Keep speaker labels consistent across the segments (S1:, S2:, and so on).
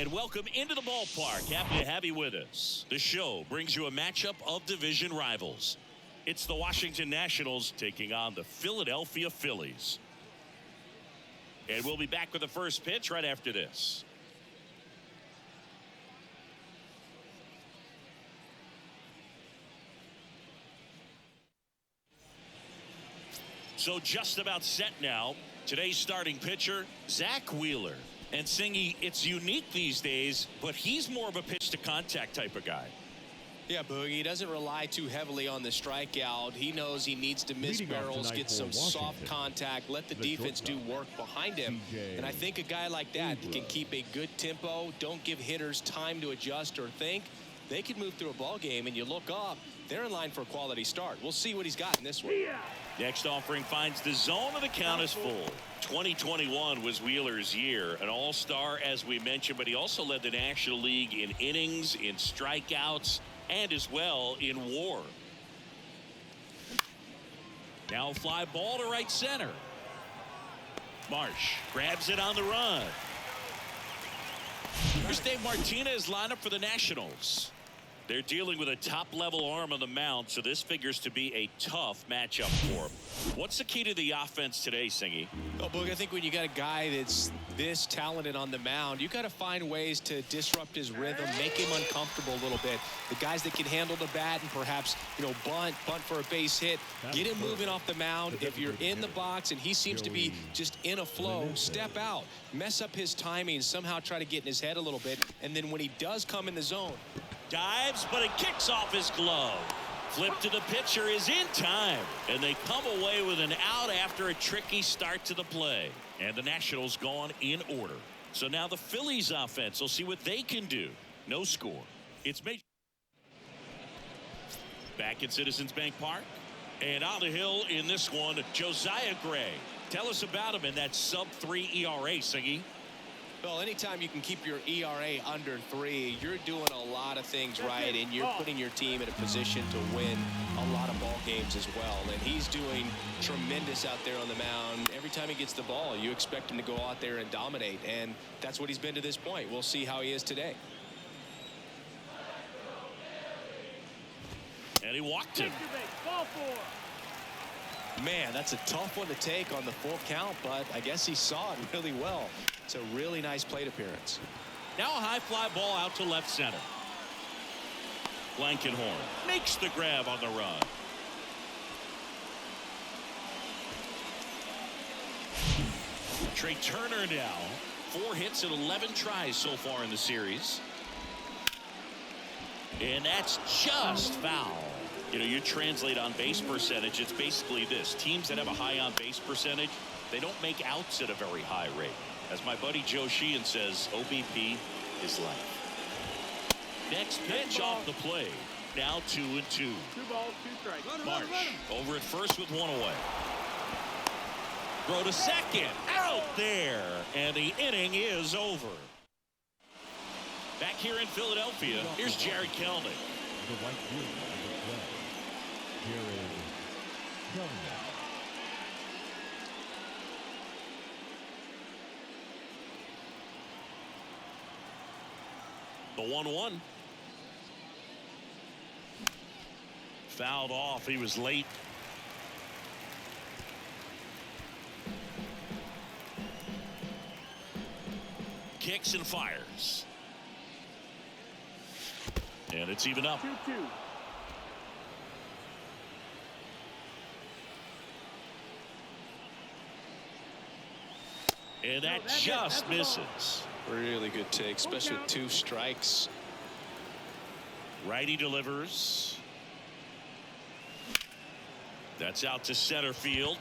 S1: And welcome into the ballpark. Happy to have you with us. The show brings you a matchup of division rivals. It's the Washington Nationals taking on the Philadelphia Phillies. And we'll be back with the first pitch right after this. So just about set now. Today's starting pitcher, Zack Wheeler. And Singy, it's unique these days, but he's more of a pitch to contact type of guy.
S2: Yeah, Boogie, he doesn't rely too heavily on the strikeout. He knows he needs to miss barrels, get some soft contact, let the defense do work behind him. And I think a guy like that can keep a good tempo, don't give hitters time to adjust or think. They could move through a ball game, and you look up, they're in line for a quality start. We'll see what he's got in this one.
S1: Next offering finds the zone, and the count is full. 2021 was Wheeler's year, an all-star as we mentioned, but he also led the National League in innings, in strikeouts, and as well in WAR. Now fly ball to right center. Marsh grabs it on the run. Here's Dave Martinez lineup for the Nationals. They're dealing with a top-level arm on the mound, so this figures to be a tough matchup for him. What's the key to the offense today, Singy?
S2: Oh, Boog, I think when you got a guy that's this talented on the mound, you got to find ways to disrupt his rhythm, make him uncomfortable a little bit. The guys that can handle the bat and perhaps, bunt for a base hit, get him moving off the mound. If you're in the box and he seems to be just in a flow, step out, mess up his timing, somehow try to get in his head a little bit, and then when he does come in the zone,
S1: dives, but it kicks off his glove. Flip to the pitcher is in time, and they come away with an out after a tricky start to the play. And the Nationals gone in order. So now the Phillies offense will see what they can do. No score. It's major. Back at Citizens Bank Park. And on the hill in this one, Josiah Gray. Tell us about him in that sub-3 ERA, Singy.
S2: Well, anytime you can keep your ERA under 3, you're doing a lot of things right, and you're putting your team in a position to win a lot of ball games as well. And he's doing tremendous out there on the mound. Every time he gets the ball, you expect him to go out there and dominate, and that's what he's been to this point. We'll see how he is today.
S1: And he walked him.
S2: Man, that's a tough one to take on the full count, but I guess he saw it really well. It's a really nice plate appearance.
S1: Now a high fly ball out to left center. Blankenhorn makes the grab on the run. Trey Turner now 4 hits and 11 tries so far in the series. And that's just foul. You translate on base percentage, it's basically this. Teams that have a high on base percentage, they don't make outs at a very high rate. As my buddy Joe Sheehan says, OBP is life. Next pitch off the plate. Now 2-2.
S3: 2 balls, 2 strikes.
S1: Marsh over at first with 1 away. Throw to second. Out there. And the inning is over. Back here in Philadelphia, here's Jared Kelnick.
S4: The right field of the play. Jared Kelnick.
S1: The 1-1. Fouled off. He was late. Kicks and fires. And it's even up.
S3: 2-2.
S1: And that just misses.
S2: Really good take, especially with 2 strikes.
S1: Righty delivers. That's out to center field.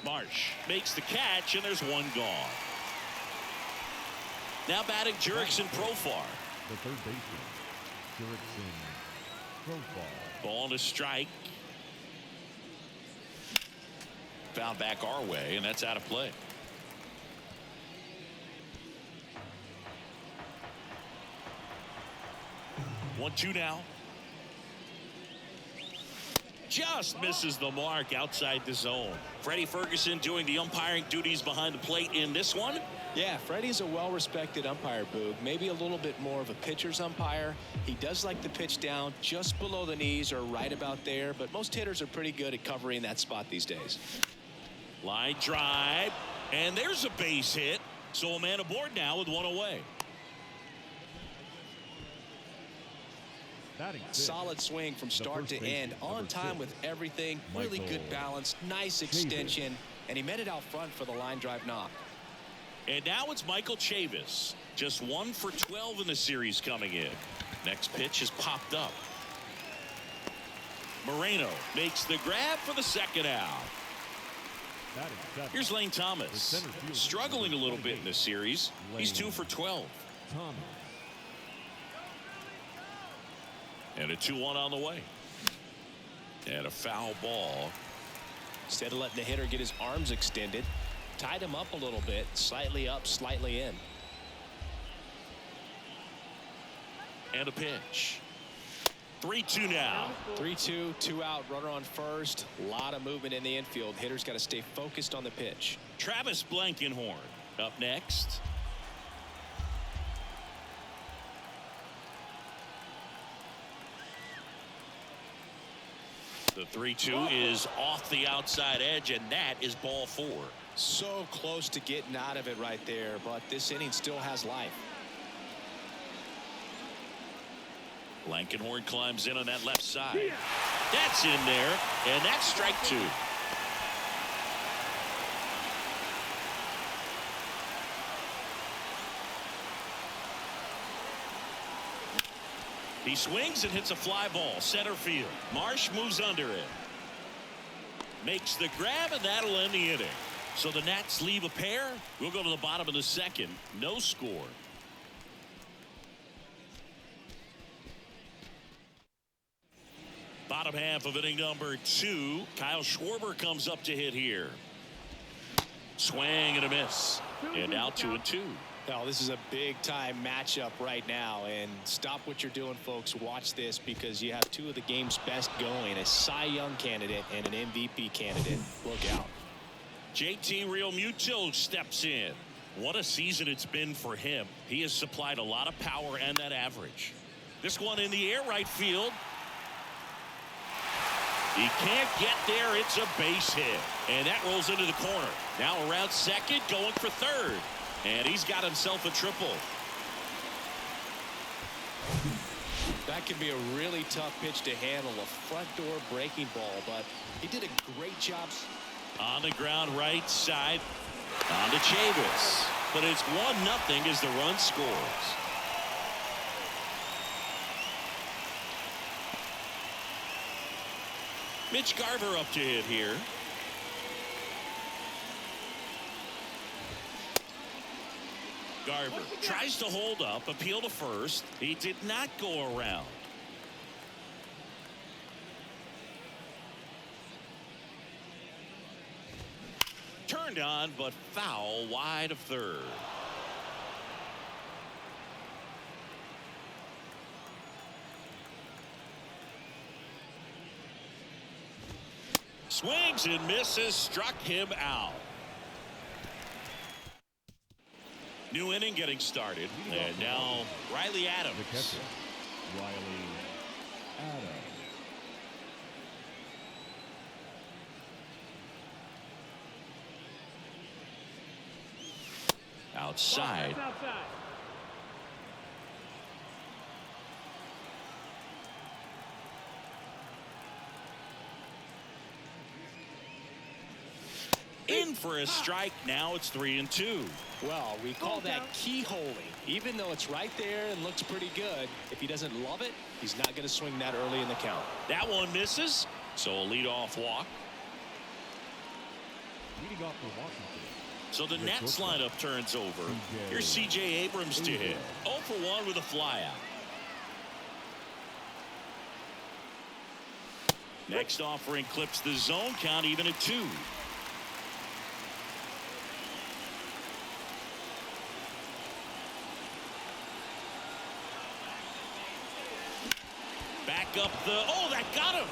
S1: Marsh makes the catch, and there's 1 gone. Now batting Jurickson Profar.
S4: The third baseman, Jurickson Profar.
S1: Ball to strike. Foul back our way, and that's out of play. 1-2 now. Just misses the mark outside the zone. Freddie Ferguson doing the umpiring duties behind the plate in this one.
S2: Yeah, Freddie's a well-respected umpire, Boog. Maybe a little bit more of a pitcher's umpire. He does like the pitch down just below the knees or right about there, but most hitters are pretty good at covering that spot these days.
S1: Line drive, and there's a base hit. So a man aboard now with one away.
S2: Solid swing from start to end, on time with everything, really good balance, nice extension, and he met it out front for the line drive knock.
S1: And now it's Michael Chavis, just 1 for 12 in the series coming in. Next pitch is popped up. Moreno makes the grab for the second out. Here's Lane Thomas, struggling a little bit in this series. He's 2 for 12. And a 2-1 on the way. And a foul ball.
S2: Instead of letting the hitter get his arms extended, tied him up a little bit, slightly up, slightly in.
S1: And a pitch. 3-2 now.
S2: 3-2, 2 out, runner on first. A lot of movement in the infield. Hitters got to stay focused on the pitch.
S1: Travis Blankenhorn up next. The 3-2 is off the outside edge, and that is ball 4.
S2: So close to getting out of it right there, but this inning still has life.
S1: Blankenhorn climbs in on that left side. That's in there, and that's strike 2. He swings and hits a fly ball center field. Marsh moves under it, makes the grab, and that'll end the inning. So the Nats leave a pair. We'll go to the bottom of the second. No score. Bottom half of inning number 2. Kyle Schwarber comes up to hit here. Swing and a miss. And now 2-2.
S2: Now, this is a big-time matchup right now, and stop what you're doing, folks. Watch this, because you have 2 of the game's best going, a Cy Young candidate and an MVP candidate. Look out.
S1: JT Realmuto steps in. What a season it's been for him. He has supplied a lot of power and that average. This one in the air, right field. He can't get there. It's a base hit, and that rolls into the corner. Now around second, going for third. And he's got himself a triple.
S2: That can be a really tough pitch to handle, a front door breaking ball, but he did a great job.
S1: On the ground right side. On to Chavis. But it's 1-0 as the run scores. Mitch Garver up to hit here. Garver tries to hold up, appeal to first. He did not go around. Turned on, but foul wide of third. Swings and misses, struck him out. New inning getting started, and now Riley Adams.
S4: The catcher, Riley Adams.
S1: Outside.
S3: That's outside.
S1: In for a strike. Now it's 3-2.
S2: Well, we call that keyholing. Even though it's right there and looks pretty good, if he doesn't love it, he's not going to swing that early in the count.
S1: That one misses, so a leadoff walk.
S4: Leading off for Washington.
S1: So the Nats lineup turns over. Here's C.J. Abrams to hit. 0 for 1 with a flyout. Next offering clips the zone count even at 2. Back up the, oh, that got him.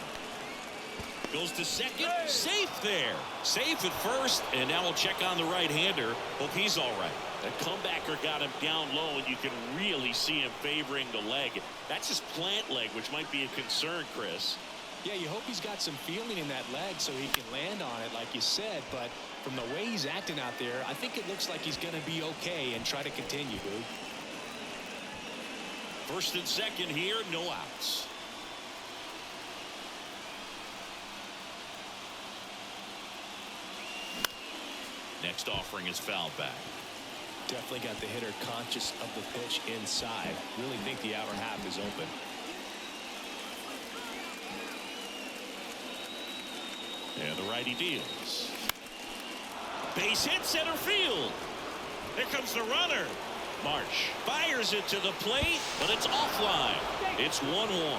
S1: Goes to second, safe there. Safe at first, and now we'll check on the right-hander. Hope he's all right. The comebacker got him down low, and you can really see him favoring the leg. That's his plant leg, which might be a concern, Chris.
S2: Yeah, you hope he's got some feeling in that leg so he can land on it, like you said. But from the way he's acting out there, I think it looks like he's going to be okay and try to continue, Boog.
S1: First and second here, no outs. Next offering is fouled back.
S2: Definitely got the hitter conscious of the pitch inside. Really think the outer half is open.
S1: And the righty deals. Base hit center field. Here comes the runner. Marsh fires it to the plate, but it's offline. It's 1-1.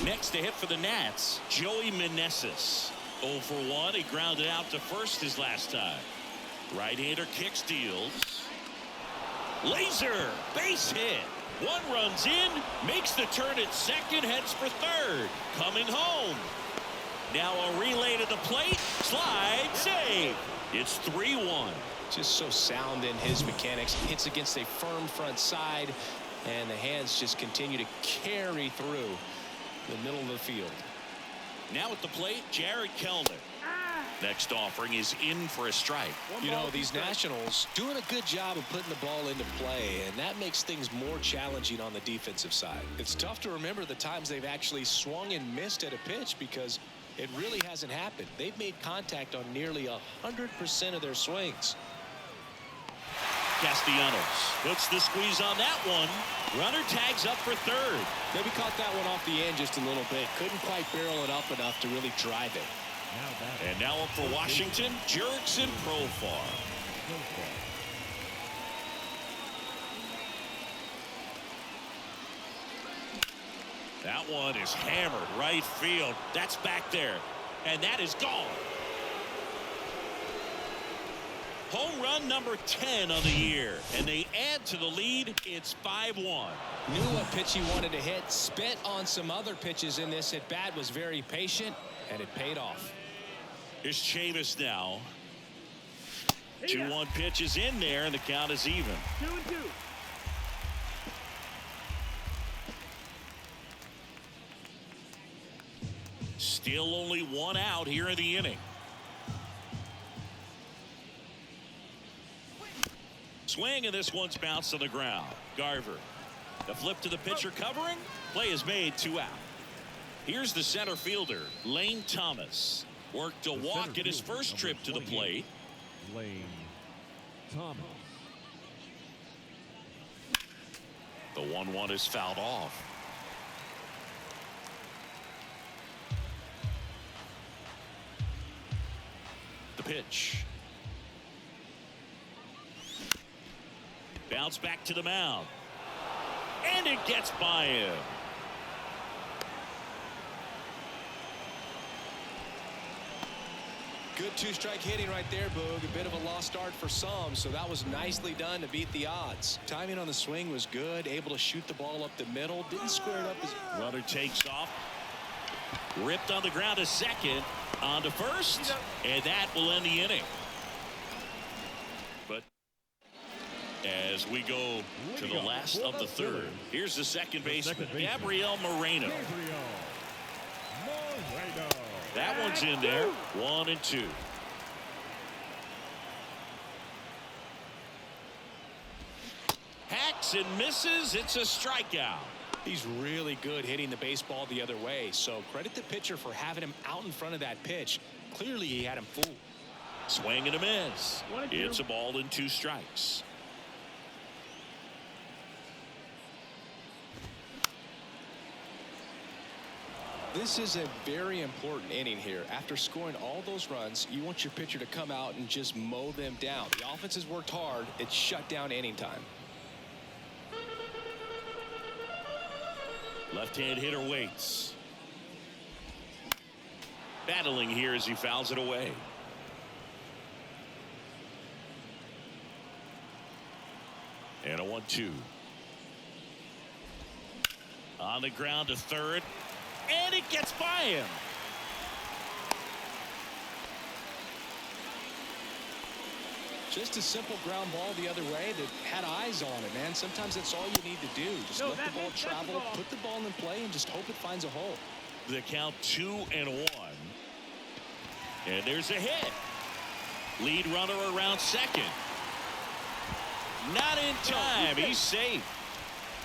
S1: Next to hit for the Nats, Joey Meneses. 0 for 1. He grounded out to first his last time. Right-hander kicks, deals. Laser base hit. One runs in, makes the turn at second, heads for third. Coming home. Now a relay to the plate. Slide, save. It's 3-1.
S2: Just so sound in his mechanics. Hits against a firm front side, and the hands just continue to carry through the middle of the field.
S1: Now at the plate, Jared Kellner. Next offering is in for a strike.
S2: You know, these Nationals doing a good job of putting the ball into play, and that makes things more challenging on the defensive side. It's tough to remember the times they've actually swung and missed at a pitch because it really hasn't happened. They've made contact on nearly 100% of their swings.
S1: Castellanos puts the squeeze on that one. Runner tags up for third.
S2: Maybe caught that one off the end just a little bit. Couldn't quite barrel it up enough to really drive it.
S1: And now up for Washington, Jurickson Profar. That one is hammered right field. That's back there. And that is gone. Home run number 10 on the year. And they add to the lead. It's 5-1.
S2: Knew what pitch he wanted to hit. Spent on some other pitches in this at bat. Was very patient, and it paid off.
S1: Here's Chavis now. 2-1 pitch is in there, and the count is even.
S3: 2-2.
S1: Still only one out here in the inning. Swing, and this one's bounced on the ground. Garver. The flip to the pitcher covering. Play is made, 2 out. Here's the center fielder, Lane Thomas. Worked a walk at his first trip to the plate.
S4: Lane Thomas.
S1: The 1-1 is fouled off. The pitch. Bounce back to the mound. And it gets by him.
S2: Good 2-strike hitting right there, Boog. A bit of a lost start for some, so that was nicely done to beat the odds. Timing on the swing was good, able to shoot the ball up the middle. Didn't square it up as...
S1: Runner takes off. Ripped on the ground to second. On to first. And that will end the inning. But as we go to the last of the third, here's the second baseman, Gabriel Moreno. That one's in there. 1-2. Hacks and misses. It's a strikeout.
S2: He's really good hitting the baseball the other way, so credit the pitcher for having him out in front of that pitch. Clearly he had him fooled.
S1: Swing and a miss. It's a ball and 2 strikes.
S2: This is a very important inning here. After scoring all those runs, you want your pitcher to come out and just mow them down. The offense has worked hard. It's shut down inning time.
S1: Left-hand hitter waits. Battling here as he fouls it away. And a 1-2. On the ground to third. And it gets by him.
S2: Just a simple ground ball the other way that had eyes on it, man. Sometimes that's all you need to do. Just let the ball travel, put the ball in play, and just hope it finds a hole.
S1: The count 2-1. And there's a hit. Lead runner around second. Not in time. He's safe.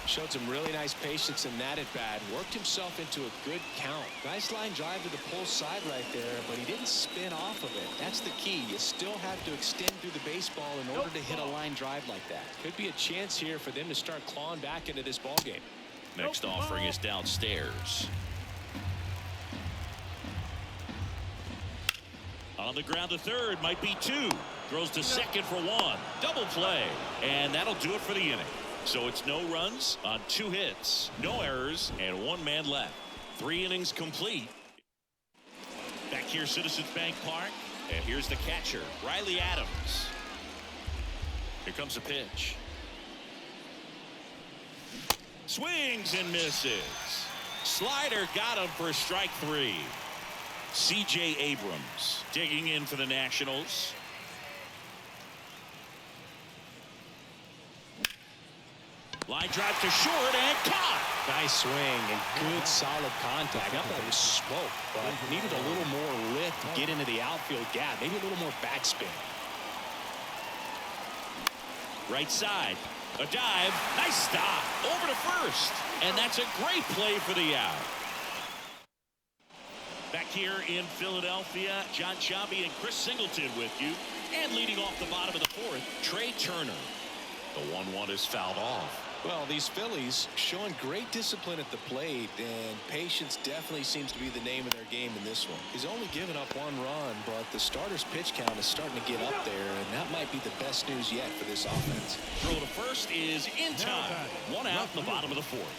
S2: Showed some really nice patience in that at bat. Worked himself into a good count. Nice line drive to the pull side right there, but he didn't spin off of it. That's the key. You still have to extend through the baseball in order to hit a line drive like that. Could be a chance here for them to start clawing back into this ball game.
S1: Next offering is downstairs. On the ground to third, might be two. Throws to second for one. Double play. And that'll do it for the inning. So it's no runs on 2 hits, no errors, and 1 man left. 3 innings complete. Back here, Citizens Bank Park. And here's the catcher, Riley Adams. Here comes a pitch. Swings and misses. Slider got him for strike 3. C.J. Abrams digging in for the Nationals. Line drive to short and caught.
S2: Nice swing and good solid contact. I thought it was smoke, but needed a little more lift to get into the outfield gap. Maybe a little more backspin.
S1: Right side. A dive. Nice stop. Over to first. And that's a great play for the out. Back here in Philadelphia, John Sciambi and Chris Singleton with you. And leading off the bottom of the 4th, Trey Turner. The 1-1 is fouled off.
S2: Well, these Phillies showing great discipline at the plate, and patience definitely seems to be the name of their game in this one. He's only given up 1 run, but the starter's pitch count is starting to get up there, and that might be the best news yet for this offense.
S1: Throw to first is in time. 1 out in the bottom of the 4th.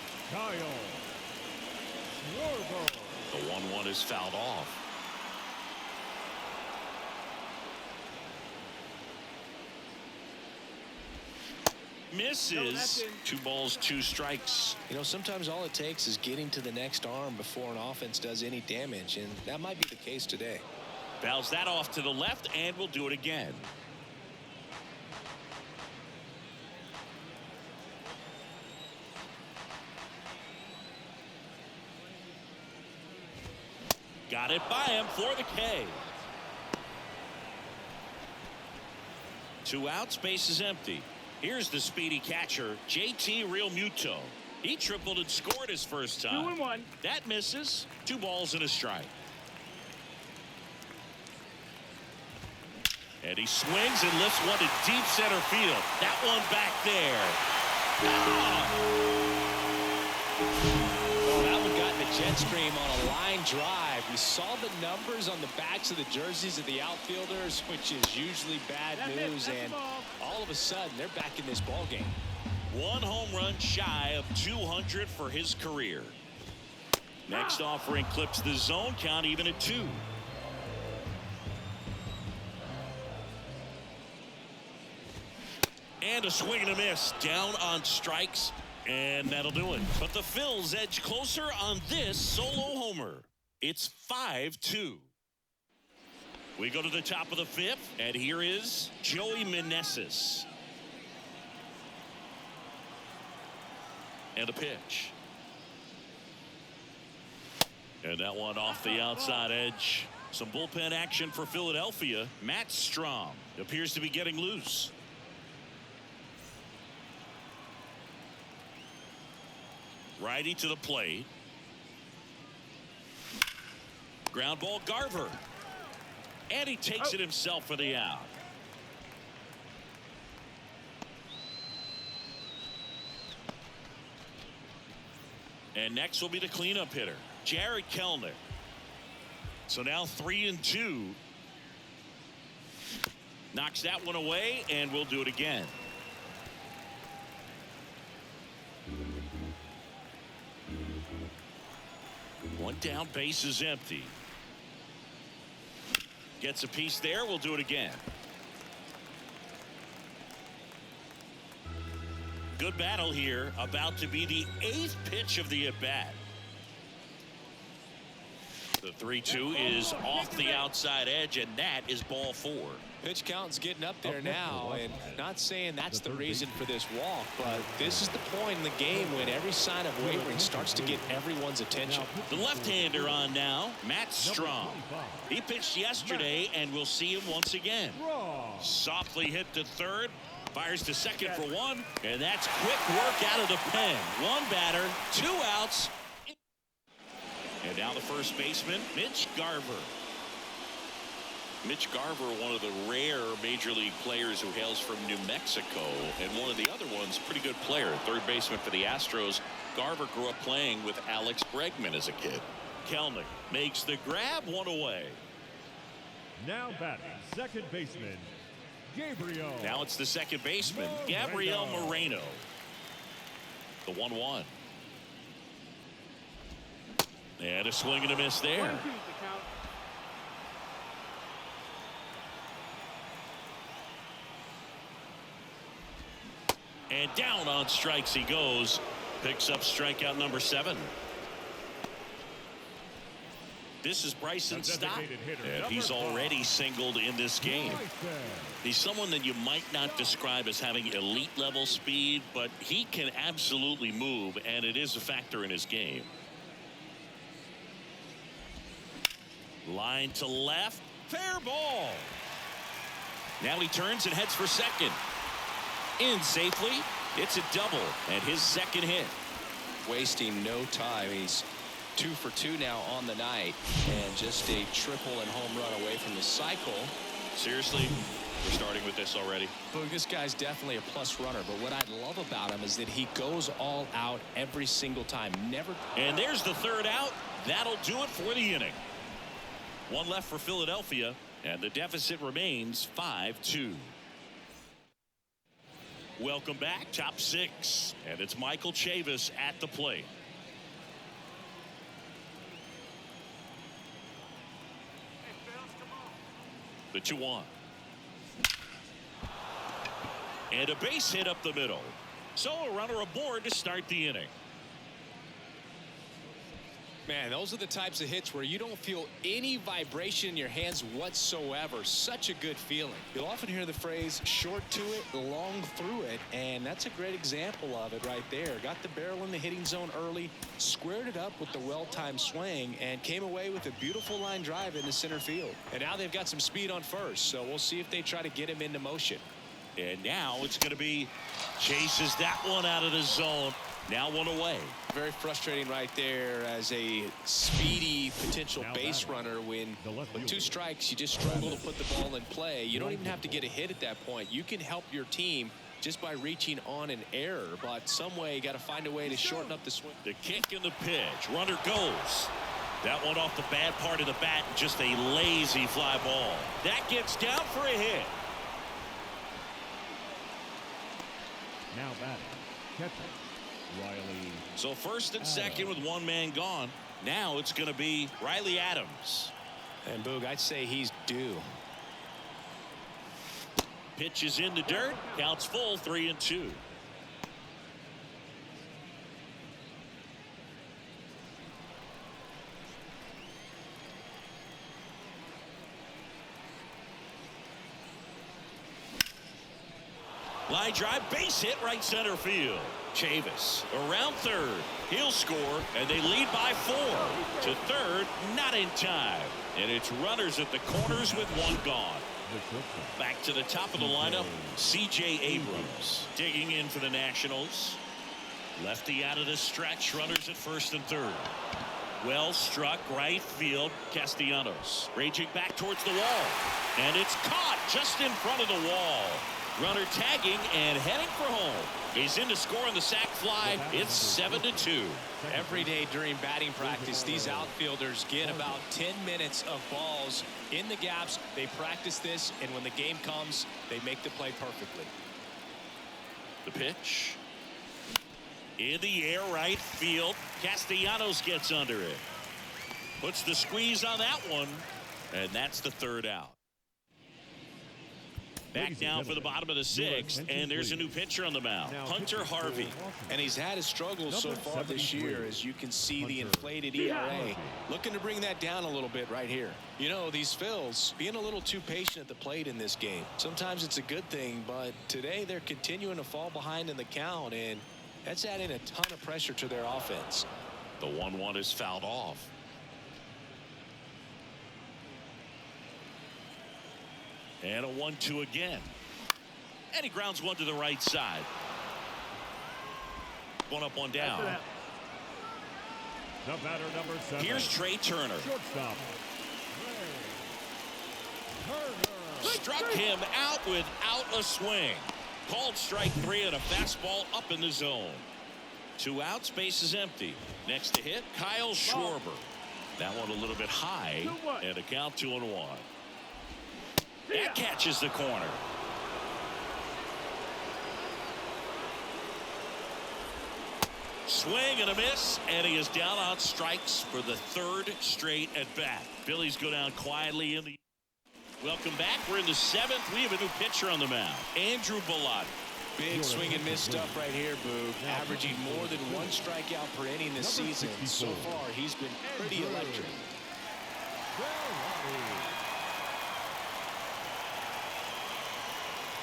S1: The 1-1 is fouled off. Misses. 2 balls, 2 strikes.
S2: You know, sometimes all it takes is getting to the next arm before an offense does any damage, and that might be the case today.
S1: Fouls that off to the left, and we'll do it again. Got it by him for the K. 2 outs, base is empty. Here's the speedy catcher, JT Realmuto. He tripled and scored his first time.
S3: 2-1.
S1: That misses. 2 balls and a strike. And he swings and lifts one to deep center field. That one back there.
S2: Oh, that one got in the jet stream on a line drive. We saw the numbers on the backs of the jerseys of the outfielders, which is usually bad news, and all of a sudden they're back in this ball game.
S1: 1 home run shy of 200 for his career. Next offering clips the zone count even at 2. And a swing and a miss. Down on strikes. And that'll do it. But the Phils edge closer on this solo homer. It's 5-2. We go to the top of the 5th. And here is Joey Meneses. And a pitch. And that one off the outside edge. Some bullpen action for Philadelphia. Matt Strom appears to be getting loose. Righty to the plate. Ground ball, Garver. And he takes it himself for the out. And next will be the cleanup hitter, Jared Kellner. So now 3-2. Knocks that one away, and we'll do it again. One down, base is empty. Gets a piece there. We'll do it again. Good battle here. About to be the 8th pitch of the at-bat. The 3-2 is off the outside edge, and that is ball 4.
S2: Pitch count's getting up there now, and not saying that's the reason for this walk, but this is the point in the game when every sign of wavering starts to get everyone's attention.
S1: The left-hander on now, Matt Strong. He pitched yesterday, and we'll see him once again. Softly hit to third, fires to second for one, and that's quick work out of the pen. One batter, 2 outs. And now the first baseman, Mitch Garver. Mitch Garver, one of the rare major league players who hails from New Mexico, and one of the other ones, pretty good player, third baseman for the Astros. Garver grew up playing with Alex Bregman as a kid. Kelnick makes the grab, 1 away.
S4: Now batting, second baseman, Gabriel.
S1: Now it's the second baseman, Gabriel Moreno. The 1-1. And a swing and a miss there.
S3: 1-2 is the count.
S1: And down on strikes he goes. Picks up strikeout number 7. This is Bryson Stott, and he's already singled in this game. He's someone that you might not describe as having elite level speed, but he can absolutely move, and it is a factor in his game. Line to left, fair ball. Now he turns and heads for second. In safely, it's a double and his second hit.
S2: Wasting no time. He's 2 for 2 now on the night, and just a triple and home run away from the cycle.
S1: Seriously, we're starting with this already.
S2: Look, this guy's definitely a plus runner, but what I love about him is that he goes all out every single time. Never.
S1: And there's the third out. That'll do it for the inning. 1 left for Philadelphia, and the deficit remains 5-2. Welcome back, top 6, and it's Michael Chavis at the plate. The 2-1. And a base hit up the middle. So a runner aboard to start the inning.
S2: Man, those are the types of hits where you don't feel any vibration in your hands whatsoever. Such a good feeling. You'll often hear the phrase short to it, long through it, and that's a great example of it right there. Got the barrel in the hitting zone early, squared it up with the well-timed swing, and came away with a beautiful line drive into center field. And now they've got some speed on first, so we'll see if they try to get him into motion.
S1: And now it's going to be chases that one out of the zone. Now 1 away.
S2: Very frustrating right there as a speedy potential base runner when with 2 strikes you just struggle to put the ball in play. You don't even have to get a hit at that point. You can help your team just by reaching on an error, but some way you got to find a way to shorten up the swing.
S1: The kick and the pitch. Runner goes. That one off the bad part of the bat, just a lazy fly ball. That gets down for a hit.
S4: Now batting, catcher, Riley.
S1: So first and second with 1 man gone. Now it's going to be Riley Adams.
S2: And Boog, I'd say he's due.
S1: Pitch is in the dirt. Counts full, 3-2. Line drive, base hit, right center field. Chavis around third. He'll score, and they lead by 4. To third, not in time. And it's runners at the corners with 1 gone. Back to the top of the lineup, C.J. Abrams digging in for the Nationals. Lefty out of the stretch, runners at first and third. Well struck, right field, Castellanos. Raging back towards the wall. And it's caught just in front of the wall. Runner tagging and heading for home. He's in to score on the sac fly. It's 7-2.
S2: Every day during batting practice, these outfielders get about 10 minutes of balls in the gaps. They practice this, and when the game comes, they make the play perfectly.
S1: The pitch. In the air, right field. Castellanos gets under it. Puts the squeeze on that one. And that's the third out. Back now for the bottom of the sixth, and there's a new pitcher on the mound, Hunter Harvey.
S2: And he's had his struggles so far this year, as you can see the inflated ERA. Looking to bring that down a little bit right here. You know, these Phils being a little too patient at the plate in this game. Sometimes it's a good thing, but today they're continuing to fall behind in the count, and that's adding a ton of pressure to their offense.
S1: The 1-1 is fouled off. And a 1-2 again. And he grounds one to the right side. One up, one down.
S4: The batter, number 7.
S1: Here's Trey Turner.
S4: Shortstop.
S1: Struck him out without a swing. Called strike 3 and a fastball up in the zone. 2 outs, base is empty. Next to hit, Kyle Schwarber. That one a little bit high, and a count 2-1. That catches the corner. Swing and a miss, and he is down on strikes for the 3rd straight at bat. Phillies go down quietly in the. Welcome back. We're in the 7th. We have a new pitcher on the mound, Andrew Bellotti.
S2: Big swing and miss stuff right here, Boog. Averaging more than 1 strikeout per inning this season. So far, he's been pretty electric.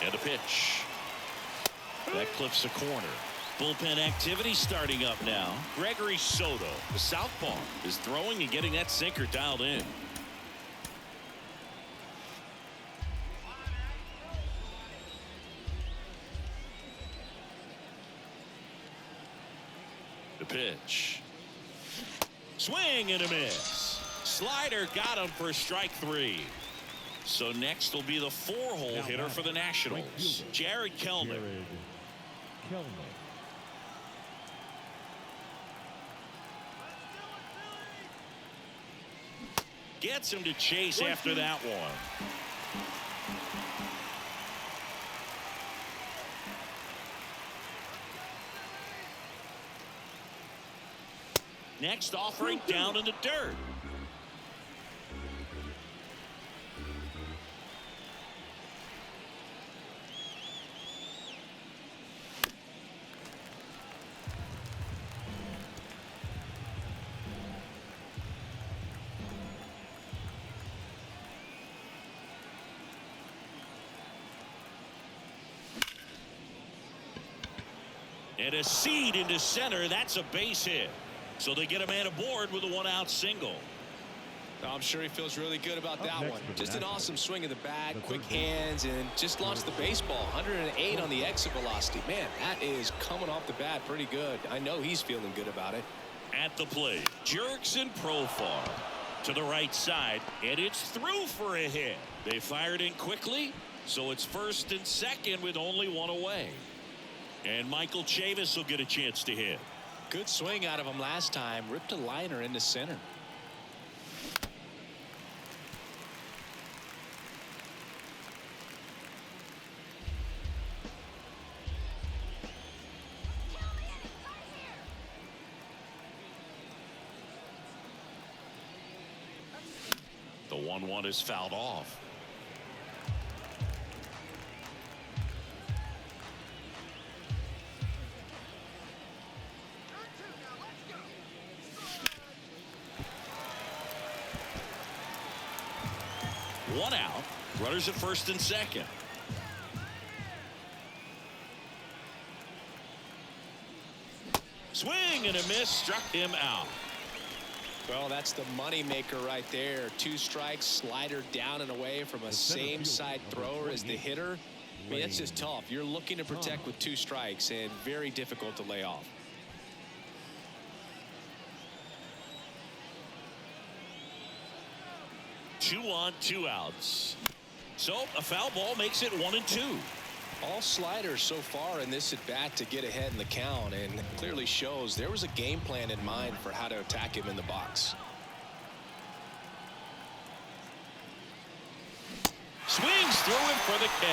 S1: And a pitch. That clips the corner. Bullpen activity starting up now. Gregory Soto, the southpaw, is throwing and getting that sinker dialed in. The pitch. Swing and a miss. Slider got him for strike 3. So next will be the 4-hole hitter for the Nationals, Jared Kellner. Gets him to chase after that one. Next offering down in the dirt. And a seed into center. That's a base hit. So they get a man aboard with a 1-out single.
S2: I'm sure he feels really good about that one. Just an awesome swing of the bat, quick hands, and just launched the baseball. 108 on the exit velocity. Man, that is coming off the bat pretty good. I know he's feeling good about it.
S1: At the plate, Jerks and Profar to the right side, and it's through for a hit. They fired in quickly, so it's 1st and 2nd with only 1 away. And Michael Chavis will get a chance to hit.
S2: Good swing out of him last time. Ripped a liner into center.
S1: The 1-1 is fouled off. One out. Runners at 1st and 2nd. Swing and a miss. Struck him out.
S2: Well, that's the money maker right there. 2 strikes, slider down and away from a same side thrower as the hitter. I mean, that's just tough. You're looking to protect with 2 strikes and very difficult to lay off.
S1: Two on, 2 outs. So a foul ball makes it 1-2.
S2: All sliders so far in this at bat to get ahead in the count, and clearly shows there was a game plan in mind for how to attack him in the box.
S1: Swings through him for the K.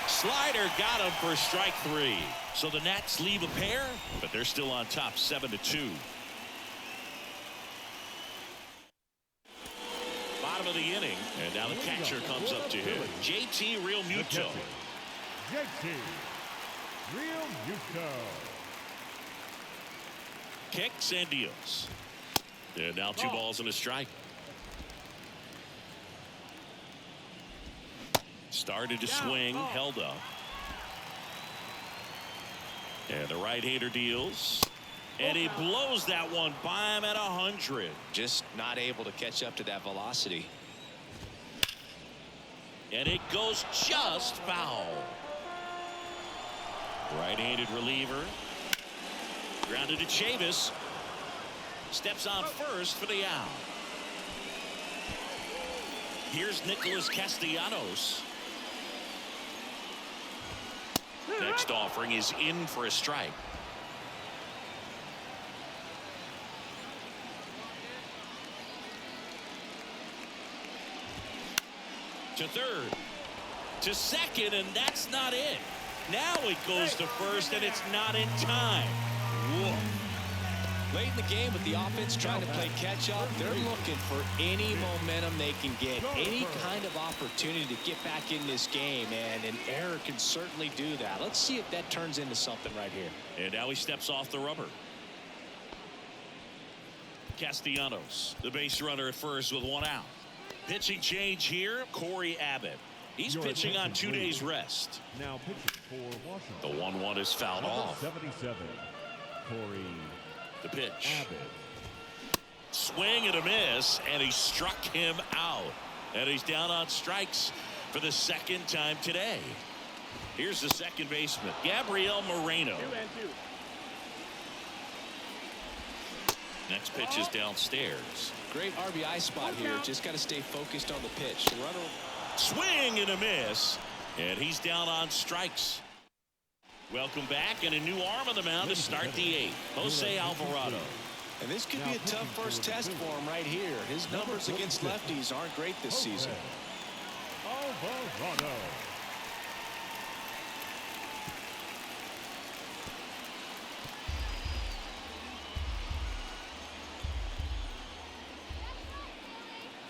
S1: Slider got him for strike 3. So the Nats leave a pair, but they're still on top 7-2. Bottom of of the inning. And now the catcher comes up to him. JT Realmuto.
S4: JT Realmuto.
S1: Kicks and deals. And now 2 balls and a strike. Started to swing, held up. And the right-hander deals. And he blows that one by him at 100.
S2: Just not able to catch up to that velocity.
S1: And it goes just foul. Right-handed reliever. Grounded to Chavis. Steps on first for the out. Here's Nicholas Castellanos. Next offering is in for a strike. To third. To second, and that's not it. Now it goes to first, and it's not in time. Whoa.
S2: Late in the game with the offense trying to play catch up, they're looking for any momentum they can get, any kind of opportunity to get back in this game, and an error can certainly do that. Let's see if that turns into something right here.
S1: And now he steps off the rubber. Castellanos, the base runner at first with 1 out. Pitching change here, Corey Abbott. He's pitching on 2 days rest.
S4: Now pitching for Washington.
S1: The 1-1 is fouled off.
S4: 77. Corey
S1: The pitch.
S4: Abbott.
S1: Swing and a miss, and he struck him out. And he's down on strikes for the 2nd time today. Here's the second baseman, Gabriel Moreno.
S3: 2-2.
S1: Next pitch is downstairs.
S2: Great RBI spot here. Just got to stay focused on the pitch. Runner.
S1: Swing and a miss, and he's down on strikes. Welcome back, and a new arm on the mound to start the 8th. Jose Alvarado.
S2: And this could be a tough first test for him right here. His numbers against lefties aren't great this season.
S4: Alvarado.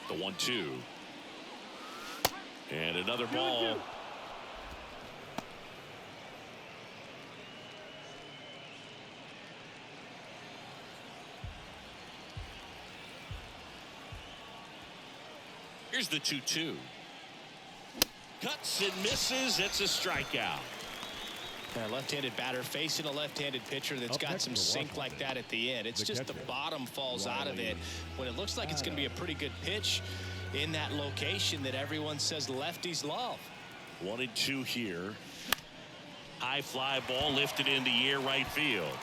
S1: The 1-2. And another ball. Here's the 2-2. Cuts and misses. It's a strikeout.
S2: A left-handed batter facing a left-handed pitcher that's got some sink like that at the end. It's just the bottom falls out of it when it looks like it's going to be a pretty good pitch in that location that everyone says lefties love.
S1: 1-2 here. High fly ball lifted in the air, right field.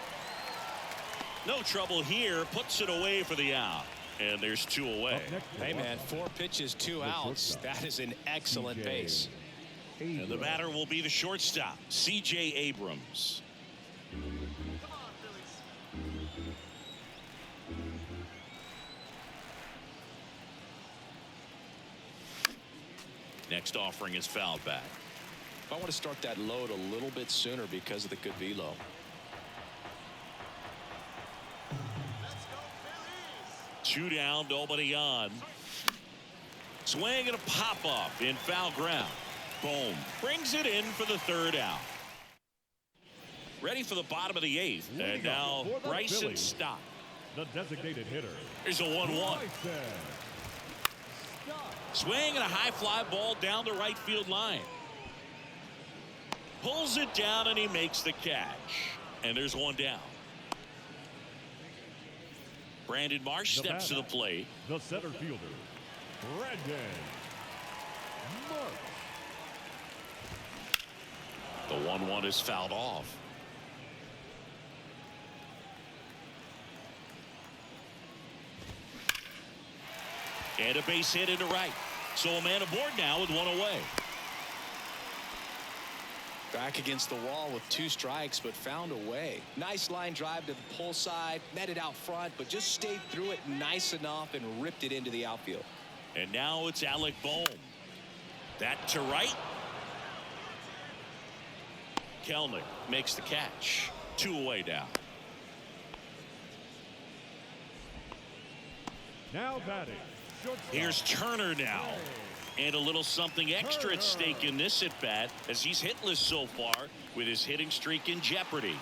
S1: No trouble here. Puts it away for the out. And there's 2 away.
S2: Hey, man, 4 pitches, 2 outs. That is an excellent base.
S1: And the batter will be the shortstop, C.J. Abrams. Next offering is fouled back.
S2: I want to start that load a little bit sooner because of the good velo.
S1: Two down, nobody on. Swing and a pop up in foul ground. Boom. Brings it in for the 3rd out. Ready for the bottom of the 8th. And now Bryson Stott.
S4: The designated hitter.
S1: Here's a 1-1. Swing and a high fly ball down the right field line. Pulls it down and he makes the catch. And there's 1 down. Brandon Marsh steps to the plate.
S4: The center fielder, Brandon Marsh.
S1: The 1-1 is fouled off. And a base hit into right. So a man aboard now with 1 away.
S2: Back against the wall with 2 strikes, but found a way. Nice line drive to the pull side, met it out front, but just stayed through it nice enough and ripped it into the outfield.
S1: And now it's Alec Bohm. That to right. Kelnick makes the catch. 2 away now.
S4: Now batting,
S1: Here's Turner now. And a little something extra at stake in this at bat as he's hitless so far with his hitting streak in jeopardy.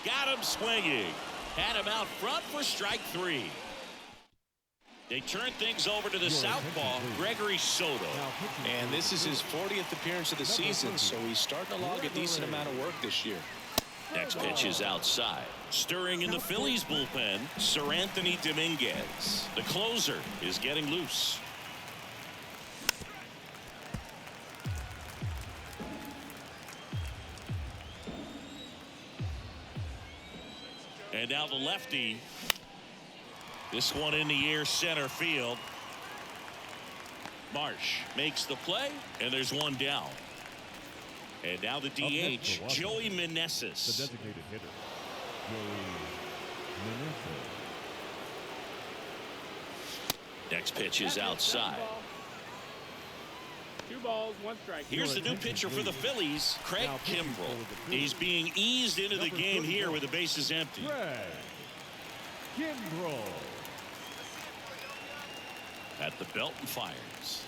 S1: Got him swinging. Had him out front for strike 3. They turn things over to the southpaw, Gregory Soto.
S2: And this is his 40th appearance of the season, so he's starting to log a decent amount of work this year.
S1: Next pitch is outside. Stirring in the Phillies bullpen, Sir Anthony Dominguez. The closer is getting loose. And now the lefty. This one in the air center field. Marsh makes the play, and there's one down. And now the DH, Joey Meneses.
S4: The designated hitter, Joey Meneses.
S1: Next pitch is outside.
S3: 2 balls, 1 strike.
S1: Here's the new pitcher for the Phillies, Craig Kimbrell. He's being eased into the game here with the bases empty.
S4: Craig Kimbrell.
S1: At the belt and fires.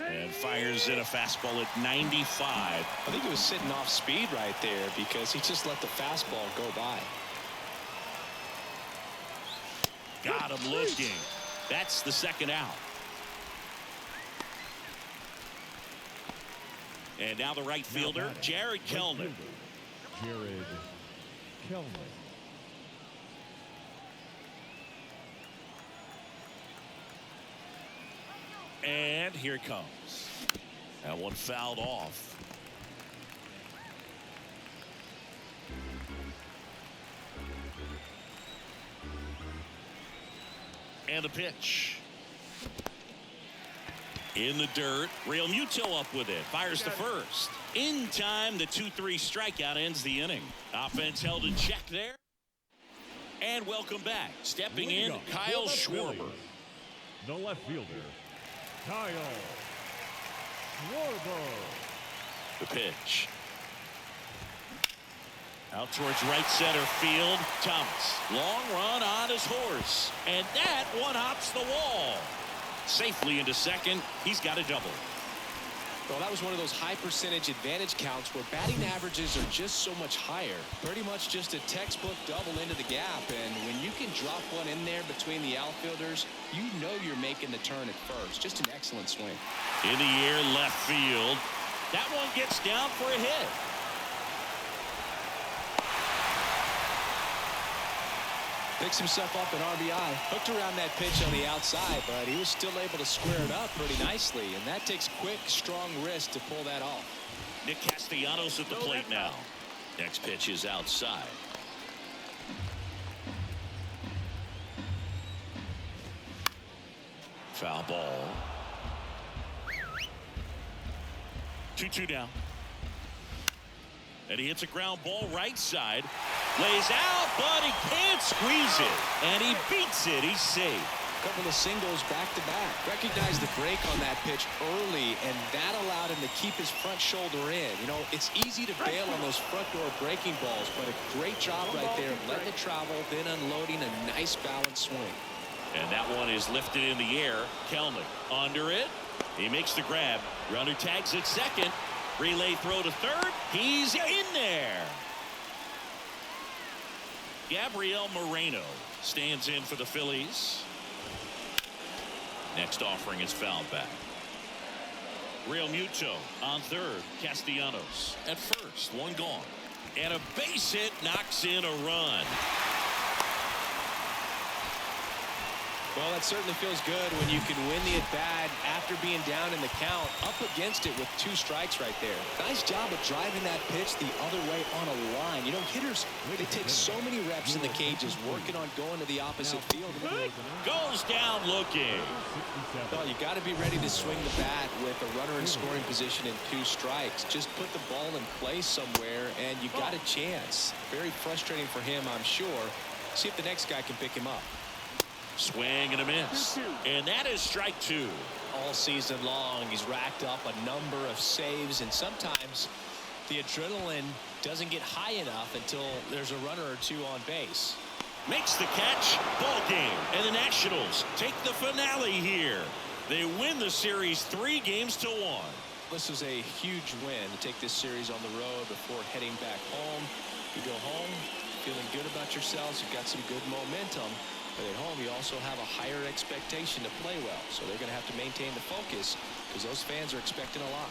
S1: And fires in a fastball at 95.
S2: I think he was sitting off speed right there because he just let the fastball go by.
S1: Got him looking. That's the second out. And now the right fielder, Jared Kelenic.
S4: Jared Kelenic.
S1: And here it comes. That one fouled off. And the pitch. In the dirt. Real Muto up with it. Fires to first. In time, the 2-3 strikeout ends the inning. Offense held in check there. And welcome back. Stepping in, Kyle Schwarber.
S4: The left fielder, Kyle Schwarber.
S1: The pitch. Out towards right center field. Thomas. Long run on his horse. And that one hops the wall. Safely into second. He's got a double.
S2: Well, that was one of those high percentage advantage counts where batting averages are just so much higher. Pretty much just a textbook double into the gap. And when you can drop one in there between the outfielders, you know you're making the turn at first. Just an excellent swing.
S1: In the air left field. That one gets down for a hit.
S2: Picks himself up an RBI. Hooked around that pitch on the outside, but he was still able to square it up pretty nicely. And that takes quick, strong wrist to pull that off.
S1: Nick Castellanos at the plate now. Next pitch is outside. Foul ball. 2-2 down. And he hits a ground ball right side. Lays out, but he can't squeeze it. And he beats it. He's safe.
S2: Couple of singles back to back. Recognized the break on that pitch early, and that allowed him to keep his front shoulder in. You know, it's easy to bail on those front door breaking balls, but a great job right there of letting it travel, then unloading a nice balanced swing.
S1: And that one is lifted in the air. Kelenic under it. He makes the grab. Runner tags at second. Relay throw to third. He's in there. Gabriel Moreno stands in for the Phillies. Next offering is fouled back. Real Muto on third. Castellanos at first. One gone. And a base hit knocks in a run.
S2: Well, that certainly feels good when you can win the at-bat after being down in the count, up against it with 2 strikes right there. Nice job of driving that pitch the other way on a line. You know, hitters, they take so many reps in the cages working on going to the opposite field.
S1: Goes down looking.
S2: Well, you got to be ready to swing the bat with a runner in scoring position and 2 strikes. Just put the ball in place somewhere, and you got a chance. Very frustrating for him, I'm sure. See if the next guy can pick him up.
S1: Swing and a miss. And that is strike 2.
S2: All season long, he's racked up a number of saves, and sometimes the adrenaline doesn't get high enough until there's a runner or two on base.
S1: Makes the catch. Ball game. And the Nationals take the finale here. They win the series 3-1.
S2: This was a huge win to take this series on the road before heading back home. You go home feeling good about yourselves. You've got some good momentum. But at home, you also have a higher expectation to play well. So they're going to have to maintain the focus because those fans are expecting a lot.